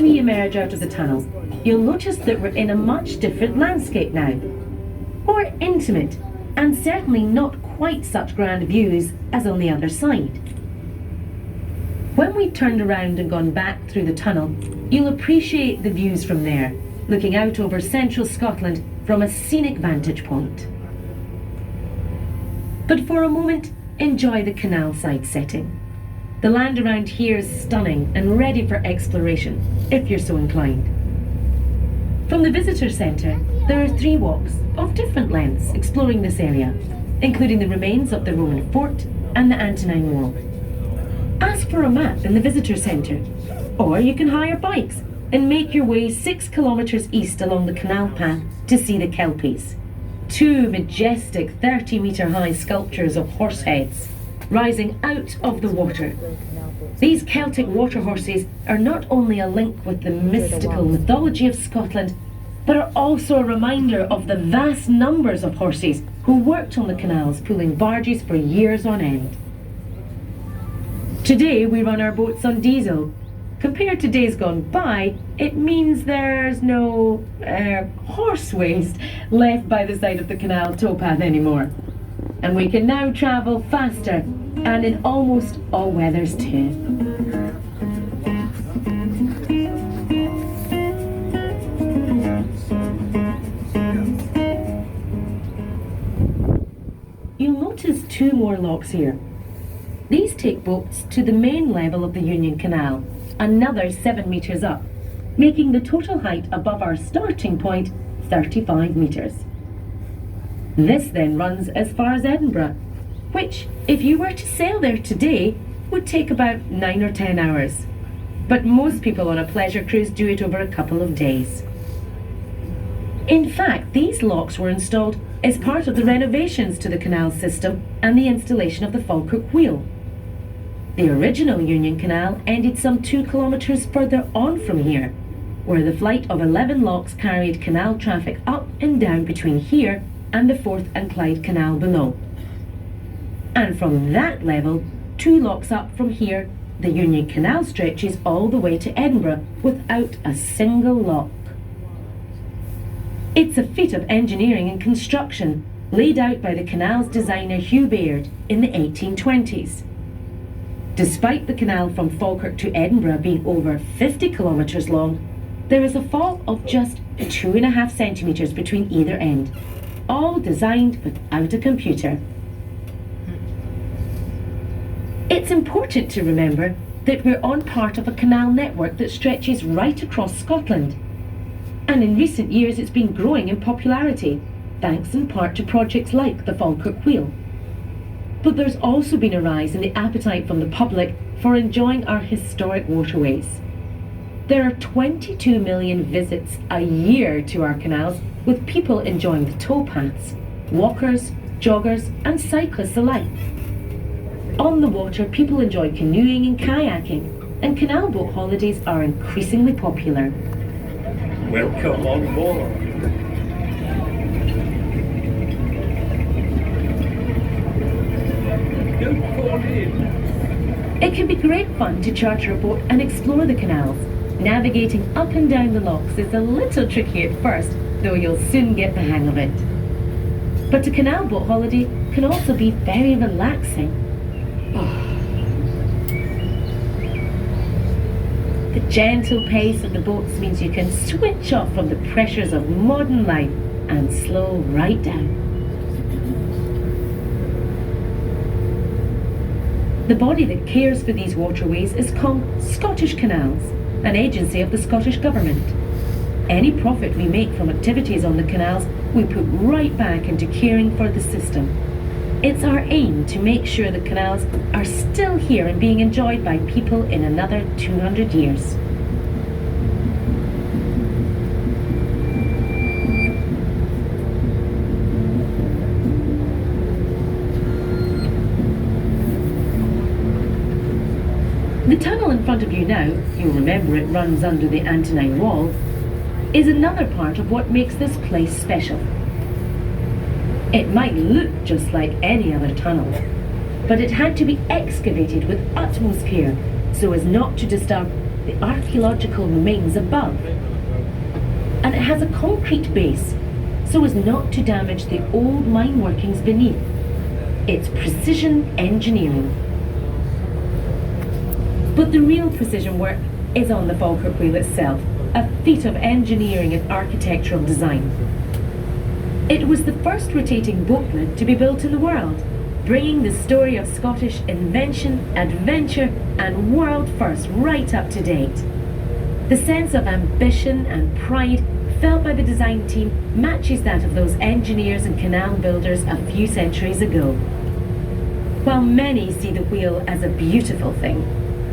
we emerge out of the tunnel, you'll notice that we're in a much different landscape now. More intimate, and certainly not quite such grand views as on the other side. When we've turned around and gone back through the tunnel, you'll appreciate the views from there, looking out over central Scotland from a scenic vantage point. But for a moment, enjoy the canal side setting. The land around here is stunning and ready for exploration, if you're so inclined. From the visitor centre, there are 3 walks of different lengths exploring this area, including the remains of the Roman fort and the Antonine Wall. Ask for a map in the visitor centre, or you can hire bikes and make your way 6 kilometres east along the canal path to see the Kelpies. 2 majestic 30-metre high sculptures of horse heads rising out of the water. These Celtic water horses are not only a link with the mystical mythology of Scotland, but are also a reminder of the vast numbers of horses who worked on the canals pulling barges for years on end. Today we run our boats on diesel. Compared to days gone by, it means there's no horse waste left by the side of the canal towpath anymore. And we can now travel faster and in almost all weathers too. You'll notice 2 more locks here. These take boats to the main level of the Union Canal, another 7 metres up, making the total height above our starting point 35 metres. This then runs as far as Edinburgh, which, if you were to sail there today, would take about 9 or 10 hours. But most people on a pleasure cruise do it over a couple of days. In fact, these locks were installed as part of the renovations to the canal system and the installation of the Falkirk Wheel. The original Union Canal ended some 2 kilometres further on from here, where the flight of 11 locks carried canal traffic up and down between here and the Forth and Clyde Canal below. And from that level, 2 locks up from here, the Union Canal stretches all the way to Edinburgh without a single lock. It's a feat of engineering and construction laid out by the canal's designer Hugh Baird in the 1820s. Despite the canal from Falkirk to Edinburgh being over 50 kilometres long, there is a fall of just 2.5 centimetres between either end, all designed without a computer. It's important to remember that we're on part of a canal network that stretches right across Scotland. And in recent years it's been growing in popularity, thanks in part to projects like the Falkirk Wheel. But there's also been a rise in the appetite from the public for enjoying our historic waterways. There are 22 million visits a year to our canals, with people enjoying the towpaths, walkers, joggers and cyclists alike. On the water, people enjoy canoeing and kayaking, and canal boat holidays are increasingly popular. Welcome on board. Don't fall in. It can be great fun to charter a boat and explore the canals. Navigating up and down the locks is a little tricky at first, though you'll soon get the hang of it. But a canal boat holiday can also be very relaxing. The gentle pace of the boats means you can switch off from the pressures of modern life and slow right down. The body that cares for these waterways is called Scottish Canals, an agency of the Scottish Government. Any profit we make from activities on the canals, we put right back into caring for the system. It's our aim to make sure the canals are still here and being enjoyed by people in another 200 years. The tunnel in front of you now, you'll remember it runs under the Antonine Wall, is another part of what makes this place special. It might look just like any other tunnel, but it had to be excavated with utmost care so as not to disturb the archaeological remains above. And it has a concrete base, so as not to damage the old mine workings beneath. It's precision engineering. But the real precision work is on the Falkirk Wheel itself, a feat of engineering and architectural design. It was the first rotating boatman to be built in the world, bringing the story of Scottish invention, adventure and world first right up to date. The sense of ambition and pride felt by the design team matches that of those engineers and canal builders a few centuries ago. While many see the wheel as a beautiful thing,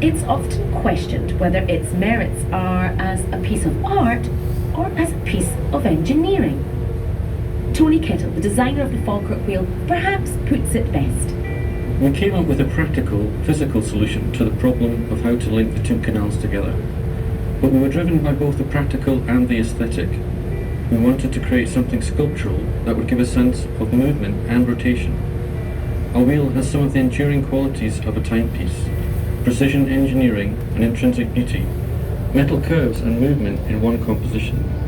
it's often questioned whether its merits are as a piece of art or as a piece of engineering. Tony Kettle, the designer of the Falkirk Wheel, perhaps puts it best. We came up with a practical, physical solution to the problem of how to link the two canals together. But we were driven by both the practical and the aesthetic. We wanted to create something sculptural that would give a sense of movement and rotation. Our wheel has some of the enduring qualities of a timepiece, precision engineering and intrinsic beauty, metal curves and movement in one composition.